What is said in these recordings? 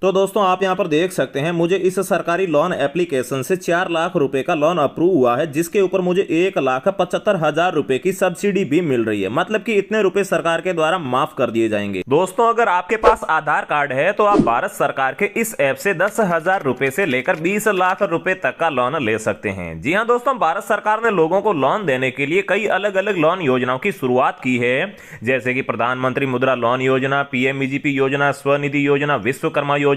तो दोस्तों आप यहां पर देख सकते हैं मुझे इस सरकारी लोन एप्लीकेशन से 4 लाख रुपए का लोन अप्रूव हुआ है, जिसके ऊपर मुझे 1,75,000 रुपए की सब्सिडी भी मिल रही है। मतलब कि इतने रुपए सरकार के द्वारा माफ कर दिए जाएंगे। दोस्तों अगर आपके पास आधार कार्ड है तो आप भारत सरकार के इस ऐप से 10,000 रुपए से लेकर 20 लाख रुपए तक का लोन ले सकते हैं। जी हाँ दोस्तों, भारत सरकार ने लोगों को लोन देने के लिए कई अलग अलग लोन योजनाओं की शुरुआत की है, जैसे कि प्रधानमंत्री मुद्रा लोन योजना, पीएमईजीपी योजना, स्वनिधि योजना, विश्वकर्मा योजना।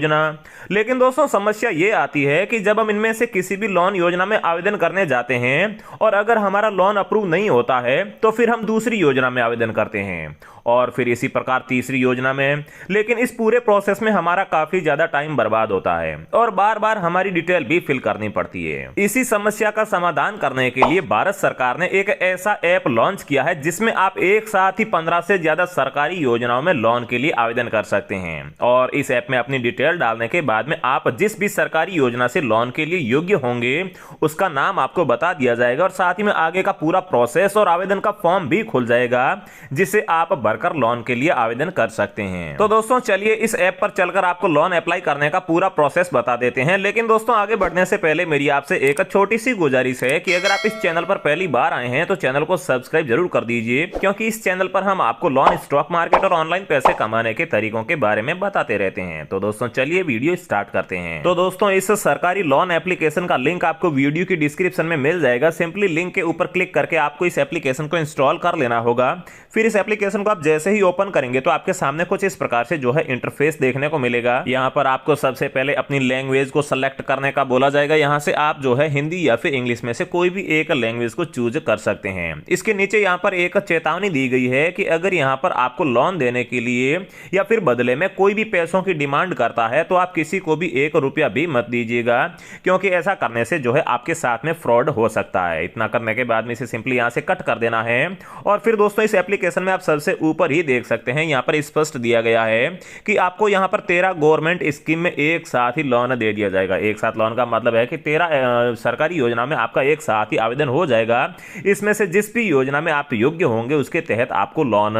लेकिन दोस्तों समस्या ये आती है कि जब हम इनमें से किसी भी लोन योजना में आवेदन करने जाते हैं और अगर हमारा लोन अप्रूव नहीं होता है तो फिर हम दूसरी योजना में आवेदन करते हैं और फिर इसी प्रकार तीसरी योजना में। लेकिन इस पूरे प्रोसेस में हमारा काफी ज्यादा टाइम बर्बाद होता है और बार बार हमारी डिटेल भी फिल करनी पड़ती है। इसी समस्या का समाधान करने के लिए भारत सरकार ने एक ऐसा ऐप लॉन्च किया है जिसमें आप एक साथ ही 15 से ज्यादा सरकारी योजनाओं में लोन के लिए आवेदन कर सकते हैं। और इस ऐप में अपनी डिटेल डालने के बाद में आप जिस भी सरकारी योजना से लोन के लिए योग्य होंगे उसका नाम आपको बता दिया जाएगा और साथ ही में आगे का पूरा प्रोसेस और आवेदन का फॉर्म भी खुल जाएगा, जिसे आप भरकर लोन के लिए आवेदन कर सकते हैं। तो दोस्तों चलिए इस ऐप पर चलकर आपको लोन अप्लाई करने का पूरा प्रोसेस बता देते हैं। लेकिन दोस्तों आगे बढ़ने से पहले मेरी आपसे एक छोटी सी गुजारिश है कि अगर आप इस चैनल पर पहली बार आए हैं तो चैनल को सब्सक्राइब जरूर कर दीजिए, क्योंकि इस चैनल पर हम आपको लोन, स्टॉक मार्केट और ऑनलाइन पैसे कमाने के तरीकों के बारे में बताते रहते हैं। तो दोस्तों चलिए वीडियो स्टार्ट करते हैं। तो दोस्तों इस सरकारी लोन एप्लीकेशन का लिंक आपको वीडियो की डिस्क्रिप्शन में मिल जाएगा। सिंपली लिंक के ऊपर क्लिक करके आपको इस एप्लीकेशन को इंस्टॉल कर लेना होगा। फिर इस एप्लीकेशन को आप जैसे ही ओपन करेंगे तो आपके सामने कुछ इस प्रकार से जो है इंटरफेस देखने को मिलेगा। यहाँ पर आपको सबसे पहले अपनी लैंग्वेज को सेलेक्ट करने का बोला जाएगा। यहाँ से आप जो है हिंदी या फिर इंग्लिश में से कोई भी एक लैंग्वेज को चूज कर सकते हैं। इसके नीचे यहाँ पर एक चेतावनी दी गई है कि अगर यहाँ पर आपको लोन देने के लिए या फिर बदले में कोई भी पैसों की डिमांड करता है तो आप किसी को भी 1 रुपया भी मत दीजिएगा, क्योंकि ऐसा करने से जो है आपके साथ में फ्रॉड हो सकता है। इतना करने के बाद में इसे सिंपली यहाँ से कट कर देना है। और फिर दोस्तों इस एप्लीकेशन में आप सबसे ऊपर ही देख सकते हैं यहाँ पर स्पष्ट दिया गया है कि आपको यहाँ पर 13 गवर्नमेंट स्कीम में एक साथ ही लोन दे दिया जाएगा। एक साथ लोन का मतलब है कि 13 सरकारी योजना में आपका एक साथ ही आवेदन हो जाएगा। इसमें से जिस भी योजना में आप योग्य होंगे उसके तहत आपको लोन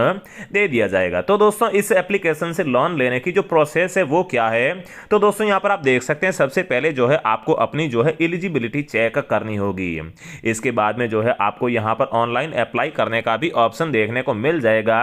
दे दिया जाएगा। तो दोस्तों इस एप्लीकेशन से लोन लेने की जो प्रोसेस है वो क्या है, तो दोस्तों यहाँ पर आप देख सकते हैं सबसे पहले जो है आपको अपनी जो है एलिजिबिलिटी चेक करनी होगी। इसके बाद में जो है आपको यहाँ पर ऑनलाइन अप्लाई करने का भी ऑप्शन देखने को मिल जाएगा।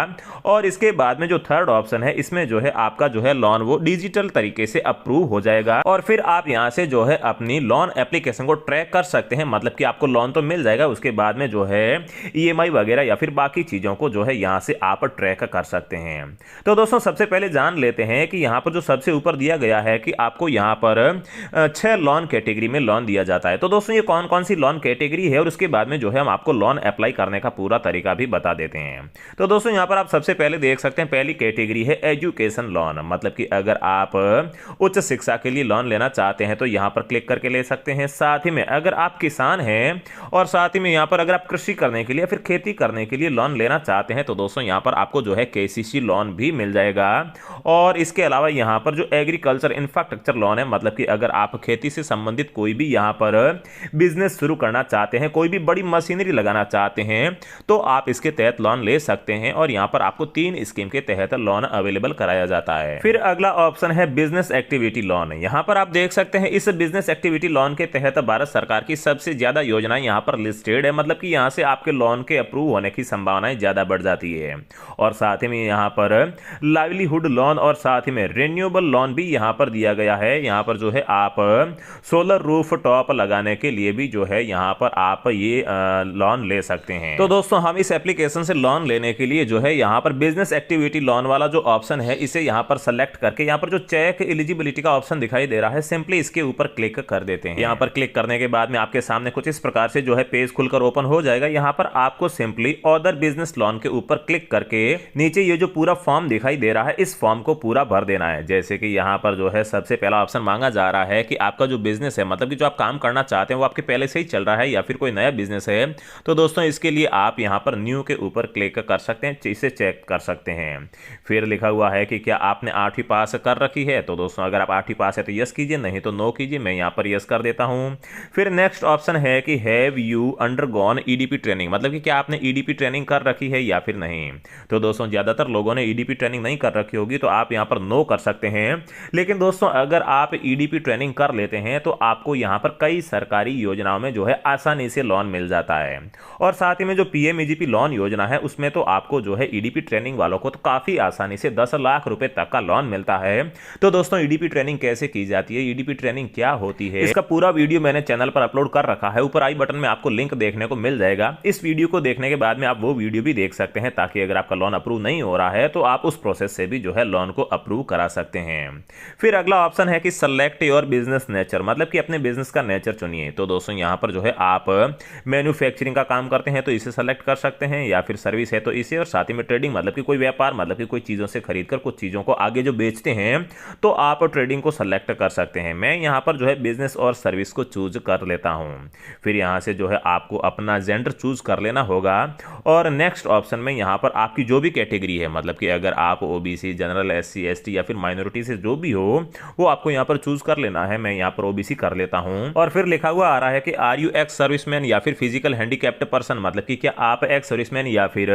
और इसके बाद में जो थर्ड ऑप्शन है इसमें जो है आपका जो है लोन वो डिजिटल तरीके से अप्रूव हो जाएगा और फिर आप यहाँ से जो है अपनी लोन एप्लीकेशन को ट्रैक कर सकते हैं। मतलब कि आपको लोन तो मिल जाएगा, उसके बाद में जो है ईएमआई वगैरह या फिर बाकी चीजों को जो है यहाँ से आप ट्रैक कर सकते हैं। तो दोस्तों सबसे पहले जान लेते हैं कि यहाँ पर जो सबसे ऊपर दिया गया है कि आपको यहाँ पर 6 लोन कैटेगरी में लोन दिया जाता है। तो दोस्तों ये कौन कौन सी लोन कैटेगरी है और उसके बाद में जो है हम आपको लोन अप्लाई करने का पूरा तरीका भी बता देते हैं। तो दोस्तों यहाँ पर आप सबसे पहले देख सकते हैं पहली कैटेगरी है एजुकेशन लोन। मतलब कि अगर आप उच्च शिक्षा के लिए लोन लेना चाहते हैं तो यहाँ पर क्लिक करके ले सकते हैं। साथ ही में अगर आप किसान हैं और साथ ही में यहाँ पर अगर आप कृषि करने के लिए फिर खेती करने के लिए लोन लेना चाहते हैं तो दोस्तों यहाँ पर आपको जो है केसीसी लोन भी मिल जाएगा। और इसके अलावा यहाँ पर जो एग्रीकल्चर इंफ्रास्ट्रक्चर लोन है, मतलब कि अगर आप खेती से संबंधित कोई भी यहाँ पर बिजनेस शुरू करना चाहते हैं, कोई भी बड़ी मशीनरी लगाना चाहते हैं तो आप इसके तहत लोन ले सकते हैं। और यहाँ पर आपको 3 स्कीम के तहत लोन अवेलेबल कराया जाता है। फिर अगला ऑप्शन है बिजनेस एक्टिविटी लोन। यहाँ पर आप देख सकते हैं इस बिजनेस एक्टिविटी लोन के तहत भारत सरकार की सबसे ज्यादा योजनाएं यहाँ पर लिस्टेड है। मतलब कि यहाँ से आपके लोन के अप्रूव होने की संभावनाएं ज्यादा बढ़ जाती है। और साथ ही में यहाँ पर लाइवलीहुड लोन और साथ ही में रिन्यूएबल लोन भी यहाँ पर दिया गया है। यहाँ पर जो है आप सोलर रूफ टॉप लगाने के लिए भी जो है यहाँ पर आप ये लोन ले सकते हैं। तो दोस्तों हम इस एप्लीकेशन से लोन लेने के लिए जो है यहाँ पर बिजनेस एक्टिविटी लोन वाला जो ऑप्शन है इसे यहाँ पर सेलेक्ट करके यहाँ पर जो चेक एलिजिबिलिटी का ऑप्शन दिखाई दे रहा है सिंपली इसके ऊपर क्लिक कर देते हैं। यहाँ पर क्लिक करने के बाद में आपके सामने कुछ इस प्रकार से जो है पेज खुलकर ओपन हो जाएगा। यहाँ पर आपको सिंपली अदर बिजनेस लोन के ऊपर क्लिक करके नीचे ये जो पूरा फॉर्म दिखाई दे रहा है इस फॉर्म को पूरा भर देना है। जैसे कि यहाँ पर जो है सबसे पहला ऑप्शन मांगा जा रहा है कि आपका जो बिजनेस है, मतलब कि जो आप काम करना चाहते हैं वो आपके पहले से ही चल रहा है या फिर कोई नया बिजनेस है। तो दोस्तों इसके लिए आप यहाँ पर न्यू के ऊपर क्लिक कर सकते हैं। इसे चेक कर सकते हैं। फिर लिखा हुआ है कि क्या आपने 8वीं पास कर रखी है, तो दोस्तों अगर आप 8वीं पास है तो यस कीजिए, नहीं तो नो कीजिए। मैं यहाँ पर यस कर देता हूँ। फिर नेक्स्ट ऑप्शन है कि have you undergone EDP training, मतलब कि क्या आपने ईडीपी ट्रेनिंग कर रखी है या फिर नहीं। तो दोस्तों ज़्यादातर लोगों ने ईडीपी ट्रेनिंग नहीं कर रखी होगी, तो आप यहाँ पर नो कर सकते हैं। लेकिन दोस्तों अगर आप ईडीपी ट्रेनिंग कर लेते हैं तो आपको यहाँ पर कई सरकारी योजनाओं में जो है आसानी से लोन मिल जाता है। और साथ ही में जो पीएमईजीपी लोन योजना है उसमें तो आपको जो है ईडीपी ट्रेनिंग वालों को तो काफ़ी आसानी से 10 लाख रुपए तक का लोन मिलता है। तो दोस्तों ईडीपी ट्रेनिंग कैसे की जाती है, ईडीपी ट्रेनिंग क्या होती है, इसका पूरा वीडियो मैंने चैनल पर अपलोड कर रखा है। ऊपर आई बटन में आपको लिंक देखने को मिल जाएगा। इस वीडियो को देखने के बाद में आप वो वीडियो भी देख सकते हैं, ताकि अगर आपका लोन अप्रूव नहीं हो रहा है तो आप उस प्रोसेस से भी जो है लोन को अप्रूव करा सकते हैं। फिर अगला ऑप्शन है कि सेलेक्ट योर बिजनेस नेचर, मतलब कि अपने बिजनेस का नेचर चुनिए। तो दोस्तों यहां पर जो है आप मैन्युफैक्चरिंग का काम करते हैं तो इसे सेलेक्ट कर सकते हैं, या फिर सर्विस है तो इसे, और साथ ही में ट्रेडिंग मतलब कि कोई व्यापार, मतलब कि कोई चीजों से खरीदकर कुछ चीजों को आगे जो बेचते हैं तो आप ट्रेडिंग को सेलेक्ट कर सकते हैं। मैं यहां पर जो है बिजनेस और सर्विस को चूज कर लेता हूं। फिर यहां से जो है आपको अपना जेंडर चूज कर लेना होगा। और नेक्स्ट ऑप्शन में यहां पर आपकी जो भी कैटेगरी है, मतलब कि अगर आप ओबीसी, जनरल, एससी, एसटी या फिर माइनॉरिटी से जो भी हो वो आपको यहां पर चूज कर लेना है। मैं यहां पर ओबीसी कर लेता हूं। और फिर लिखा हुआ आ रहा है कि आर यू एक्स सर्विसमैन या फिर फिजिकल हैंडीकैप्ड पर्सन, मतलब कि क्या आप एक्स सर्विसमैन या फिर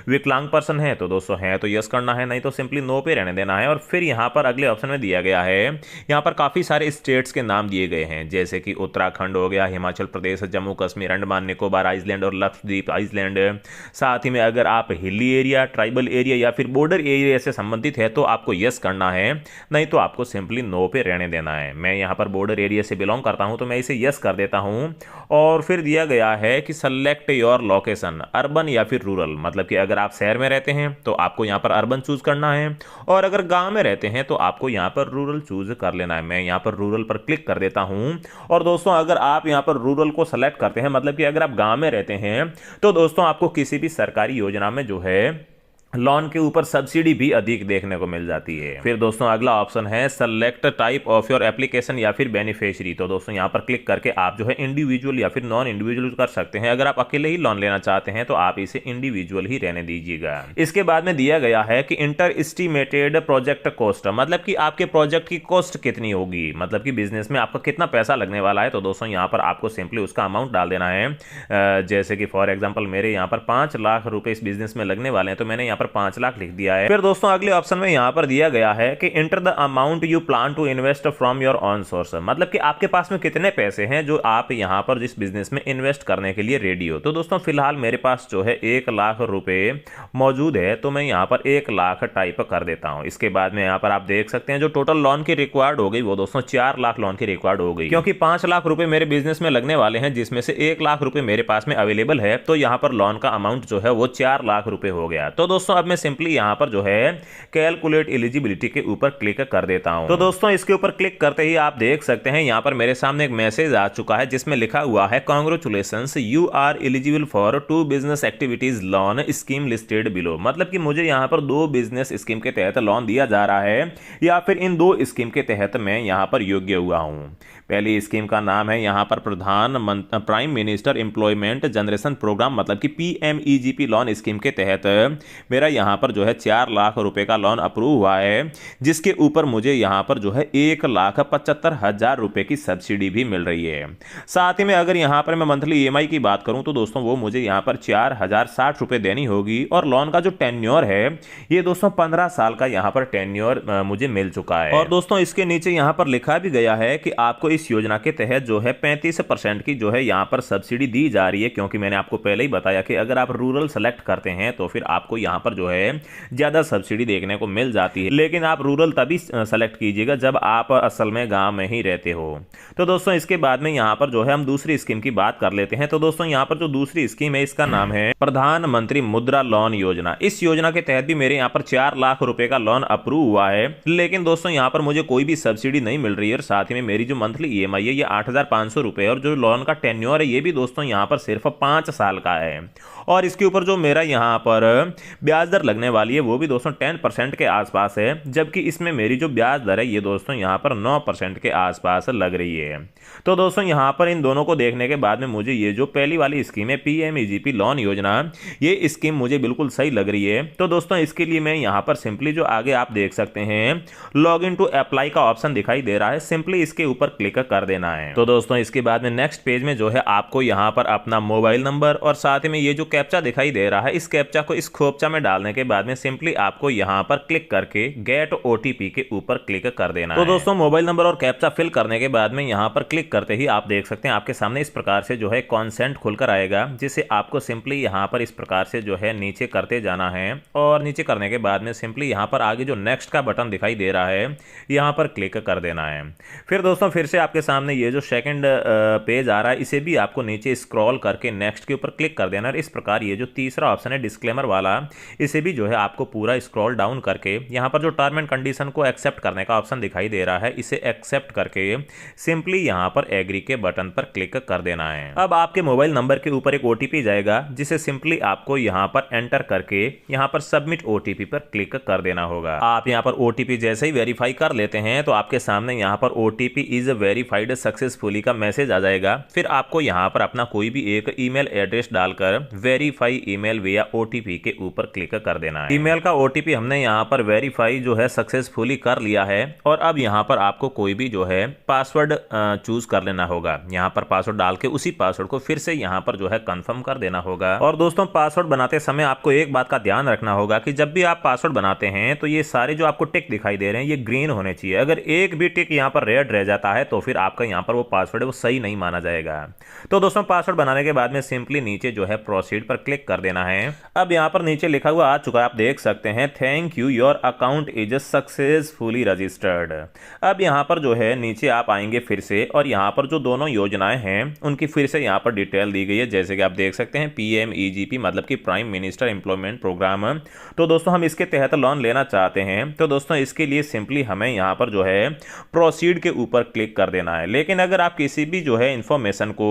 विकलांग पर्सन है। तो दोस्तों है तो यस करना है, नहीं तो सिंपली नो पे रहने देना है। और फिर यहां पर अगले ऑप्शन में दिया गया है, यहां पर काफी सारे स्टेट्स के नाम दिए गए हैं, जैसे कि उत्तराखंड हो गया, हिमाचल प्रदेश, जम्मू कश्मीर, अंडमान निकोबार आइलैंड और लक्षद्वीप आइलैंड। साथ ही में अगर आप हिली एरिया, ट्राइबल एरिया या फिर बॉर्डर एरिया से संबंधित है तो आपको यस करना है, नहीं तो आपको सिंपली नो पे रहने देना है। मैं यहां पर बॉर्डर एरिया से बिलोंग करता हूं तो मैं इसे यस कर देता हूं। और फिर दिया गया है कि सेलेक्ट योर लोकेशन, अर्बन या फिर रूरल, मतलब कि अगर आप शहर में रहते हैं तो आपको यहां पर अर्बन चूज करना है, और अगर गांव में रहते हैं तो आपको यहां पर रूरल चूज कर लेना है। मैं यहां पर रूरल पर क्लिक कर देता हूं। और दोस्तों अगर आप यहां पर रूरल को सेलेक्ट करते हैं, मतलब कि अगर आप गांव में रहते हैं तो दोस्तों आपको किसी भी सरकारी योजना में जो है लोन के ऊपर सब्सिडी भी अधिक देखने को मिल जाती है। फिर दोस्तों अगला ऑप्शन है select type of your application या फिर बेनिफिशियरी। तो दोस्तों यहां पर क्लिक करके आप जो है इंडिविजुअल या फिर नॉन इंडिविजुअल कर सकते हैं। अगर आप अकेले ही लोन लेना चाहते हैं तो आप इसे इंडिविजुअल ही रहने दीजिएगा। इसके बाद में दिया गया है कि इंटर एस्टिमेटेड प्रोजेक्ट कॉस्ट, मतलब कि आपके प्रोजेक्ट की कॉस्ट कितनी होगी, मतलब कि बिजनेस में आपका कितना पैसा लगने वाला है। तो दोस्तों यहां पर आपको सिंपली उसका अमाउंट डाल देना है। जैसे कि फॉर एग्जाम्पल मेरे यहाँ पर 5 लाख रुपए इस बिजनेस में लगने वाले हैं, तो मैंने यहाँ पर 5 लाख लिख दिया है। फिर दोस्तों अगले ऑप्शन में यहां पर दिया गया है कि enter the amount you plan to invest from your own source, मतलब कि आपके पास में कितने पैसे हैं जो आप यहां पर जिस बिजनेस में इन्वेस्ट करने के लिए रेडी हो। तो दोस्तों फिलहाल मेरे पास जो है 1 लाख रुपए मौजूद है, तो मैं यहां पर 1 लाख टाइप कर देता हूं। इसके बाद में यहां पर आप देख सकते हैं जो टोटल लोन की रिक्वायर्ड हो गई वो दोस्तों 4 लाख लोन की रिक्वायर्ड हो गई, क्योंकि 5 लाख रुपए मेरे बिजनेस में लगने वाले हैं, जिसमें से 1 लाख रुपए मेरे पास में अवेलेबल है। तो यहां पर लोन का अमाउंट जो है वो 4 लाख रुपए हो गया। तो दोस्तों अब मैं सिंपली यहां पर जो है कैलकुलेट एलिजिबिलिटी के ऊपर क्लिक कर देता हूं। तो दोस्तों इसके ऊपर क्लिक करते ही आप देख सकते हैं यहां पर मेरे सामने एक मैसेज आ चुका है, जिसमें लिखा हुआ है congratulations you are eligible for 2 business activities loan scheme listed below, मतलब कि मुझे यहां पर 2 बिजनेस स्कीम के तहत लोन दिया जा रहा है, या फिर इन 2 स्कीम के तहत मैं यहां पर योग्य हुआ हूं। पहली स्कीम का नाम है यहां पर prime minister employment generation programme, मतलब कि पीएमईजीपी लोन स्कीम के तहत मेरा यहां पर जो है 4 लाख रुपए का लोन अप्रूव हुआ है, जिसके ऊपर मुझे यहां पर जो है 1,75,000 रुपए की सब्सिडी भी मिल रही है। साथ ही में अगर यहां पर मैं मंथली ईएमआई की बात करूं तो दोस्तों वो मुझे यहां पर 4,060 रुपए देनी होगी, और लोन का जो टेन्योर है ये दोस्तों 15 साल का यहां पर टेन्योर मुझे मिल चुका है। और दोस्तों इसके नीचे यहां पर लिखा भी गया है कि आपको इस योजना के तहत जो है 35% की जो है यहां पर सब्सिडी दी जा रही है, क्योंकि मैंने आपको पहले ही बताया कि अगर आप रूरल सेलेक्ट करते हैं तो फिर आपको यहां पर जो है ज्यादा सब्सिडी देखने को मिल जाती है। लेकिन आप रूरल तभी सेलेक्ट कीजिएगा जब आप असल में गांव में ही रहते हो। तो दोस्तों इसके बाद में यहां पर जो है हम दूसरी स्कीम की बात कर लेते हैं। तो दोस्तों यहां पर जो दूसरी स्कीम है इसका नाम है प्रधानमंत्री मुद्रा लोन योजना। इस योजना के तहत भी मेरे यहां पर 4 लाख रुपए का लोन अप्रूव हुआ है, लेकिन दोस्तों यहां पर मुझे कोई भी सब्सिडी नहीं मिल रही है। और साथ ही में मेरी जो मंथली ईएमआई है ये 8,500 रुपए, और जो लोन का टेन्योर है ये भी दोस्तों यहां पर सिर्फ 5 साल का है। और इसके ऊपर जो मेरा यहां पर ब्याज दर लगने वाली है वो भी दोस्तों 10% के आसपास है, जबकि इसमें मेरी जो ब्याज दर है ये दोस्तों यहाँ पर 9% के आसपास लग रही है। तो दोस्तों यहाँ पर इन दोनों को देखने के बाद में मुझे ये जो पहली वाली स्कीम है PMEGP लोन योजना, ये स्कीम मुझे बिल्कुल सही लग रही है। तो दोस्तों इसके लिए मैं यहाँ पर सिंपली जो आगे आप देख सकते हैं लॉग इन टू अप्लाई का ऑप्शन दिखाई दे रहा है, सिंपली इसके ऊपर क्लिक कर देना है। तो दोस्तों इसके बाद में नेक्स्ट पेज में जो है आपको यहाँ पर अपना मोबाइल नंबर और साथ में ये जो कैप्चा दिखाई दे रहा है इस कैप्चा को इस खोपचा में डालने के बाद में सिंपली आपको यहाँ पर क्लिक करके गेट OTP के ऊपर क्लिक कर देना है। तो दोस्तों मोबाइल नंबर और कैप्चा फिल करने के बाद में यहाँ पर क्लिक करते ही आप देख सकते हैं आपके सामने इस प्रकार से जो है कॉन्सेंट खुलकर आएगा, जिसे आपको सिंपली यहाँ पर इस प्रकार से जो है नीचे करते जाना है और नीचे करने के बाद में सिंपली यहाँ पर आगे जो नेक्स्ट का बटन दिखाई दे रहा है यहाँ पर क्लिक कर देना है। फिर दोस्तों फिर से आपके सामने ये जो सेकंड पेज आ रहा है इसे भी आपको नीचे स्क्रॉल करके नेक्स्ट के ऊपर क्लिक कर देना है। इस प्रकार ये जो तीसरा ऑप्शन है डिस्क्लेमर वाला, इसे भी जो है आपको पूरा स्क्रॉल डाउन करके यहाँ पर जो टर्म एंड कंडीशन को एक्सेप्ट करने का ऑप्शन दिखाई दे रहा है इसे एक्सेप्ट करके सिंपली यहाँ पर एग्री के बटन पर क्लिक कर देना है। अब आपके मोबाइल नंबर के ऊपर एक OTP जाएगा, जिसे सिंपली आपको यहाँ पर एंटर करके यहाँ पर सबमिट OTP पर क्लिक कर देना होगा। आप यहाँ पर OTP जैसे ही वेरीफाई कर लेते हैं तो आपके सामने यहाँ पर OTP इज वेरीफाइड सक्सेसफुली का मैसेज आ जाएगा। फिर आपको यहाँ पर अपना कोई भी एक ईमेल एड्रेस डालकर वेरीफाई ईमेल विया OTP के ऊपर क्लिक कर देना है। ईमेल का OTP हमने यहाँ पर वेरीफाई जो है सक्सेसफुली कर लिया है और अब यहाँ पर आपको कोई भी जो है पासवर्ड चूज कर लेना होगा। यहाँ पर पासवर्ड डाल के उसी पासवर्ड को फिर से यहाँ पर जो है कंफर्म कर देना होगा। और दोस्तों पासवर्ड बनाते समय आपको एक बात का ध्यान रखना होगा कि जब भी आप पासवर्ड बनाते हैं तो ये सारे जो आपको टिक दिखाई दे रहे हैं ये ग्रीन होने चाहिए। अगर एक भी टिक यहाँ पर रेड रह जाता है तो फिर आपका यहाँ पर वो पासवर्ड है वो सही नहीं माना जाएगा। तो दोस्तों पासवर्ड बनाने के बाद में सिंपली नीचे जो है प्रोसीड पर क्लिक कर देना है। अब यहाँ पर नीचे लिखा हुआ आ चुका है, आप देख सकते हैं thank you your account is successfully registered. अब यहाँ पर जो है नीचे आप आएंगे फिर से और यहाँ पर जो दोनों योजनाएं हैं उनकी फिर से यहाँ पर डिटेल दी गई है, जैसे कि आप देख सकते हैं PMEGP मतलब कि प्राइम मिनिस्टर एम्प्लॉयमेंट प्रोग्राम। तो दोस्तों हम इसके तहत लोन लेना चाहते हैं तो दोस्तों इसके लिए सिंपली हमें यहाँ पर जो है प्रोसीड के ऊपर क्लिक कर देना है। लेकिन अगर आप किसी भी जो है इंफॉर्मेशन को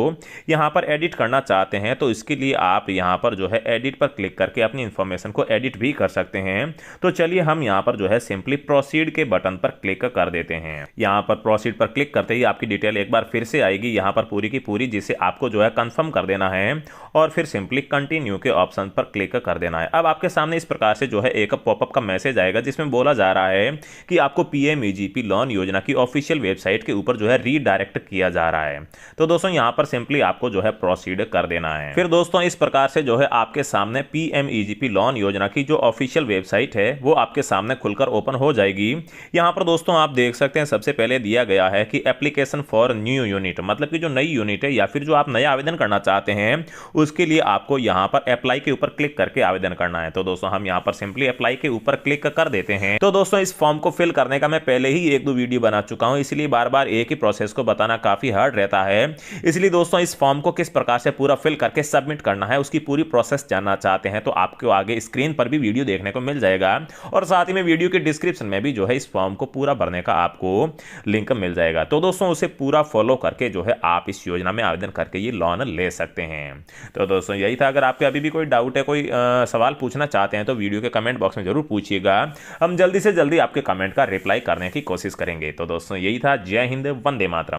यहाँ पर एडिट करना चाहते हैं तो इसके लिए आप यहाँ पर जो है एडिट पर क्लिक करके अपनी इंफॉर्मेशन को एडिट भी कर सकते हैं। तो चलिए हम यहाँ पर जो है सिंपली प्रोसीड के बटन पर क्लिक कर देते हैं। यहाँ पर प्रोसीड पर क्लिक करते ही आपकी डिटेल एक बार फिर से आएगी यहाँ पर पूरी की पूरी, जिसे आपको जो है कंफर्म कर देना है और फिर सिंपली कंटिन्यू के ऑप्शन पर क्लिक कर देना है। अब आपके सामने इस प्रकार से जो है एक पॉपअप का मैसेज आएगा जिसमें बोला जा रहा है कि आपको PMEGP लोन योजना की ऑफिशियल वेबसाइट के ऊपर जो है रीडायरेक्ट किया जा रहा है। तो दोस्तों यहाँ पर सिंपली आपको जो है प्रोसीड कर देना है। फिर दोस्तों इस प्रकार से जो है आपके सामने PMEGP लोन योजना की जो ऑफिशियल वेबसाइट है वो आपके सामने खुलकर ओपन हो जाएगी। यहाँ पर दोस्तों आप देख सकते हैं सबसे पहले दिया गया है कि एप्लीकेशन फॉर न्यू यूनिट, मतलब कि जो नई यूनिट है या फिर जो आप नया आवेदन करना चाहते हैं उसके लिए आपको यहाँ पर अप्लाई के ऊपर क्लिक करके आवेदन करना है। तो दोस्तों हम यहाँ पर सिंपली अप्लाई के ऊपर क्लिक कर देते हैं। तो दोस्तों इस फॉर्म को फिल करने का मैं पहले ही एक दो वीडियो बना चुका हूं, इसलिए बार बार एक ही प्रोसेस को बताना काफी हार्ड रहता है। इसलिए दोस्तों इस फॉर्म को किस प्रकार से पूरा फिल करके सबमिट करना है उसकी पूरी प्रोसेस जानना चाहते हैं तो आपको आगे स्क्रीन पर भी वीडियो देखने को मिल जाएगा और साथ ही में वीडियो के डिस्क्रिप्शन में भी जो है इस फॉर्म को पूरा भरने का आपको लिंक मिल जाएगा। तो दोस्तों उसे पूरा फॉलो करके जो है आप इस योजना में आवेदन करके ये लोन ले सकते हैं। तो दोस्तों यही था। अगर आपके अभी भी कोई डाउट है, कोई सवाल पूछना चाहते हैं तो वीडियो के कमेंट बॉक्स में जरूर पूछिएगा, हम जल्दी से जल्दी आपके कमेंट का रिप्लाई करने की कोशिश करेंगे। तो दोस्तों यही था। जय हिंद, वंदे मातरम।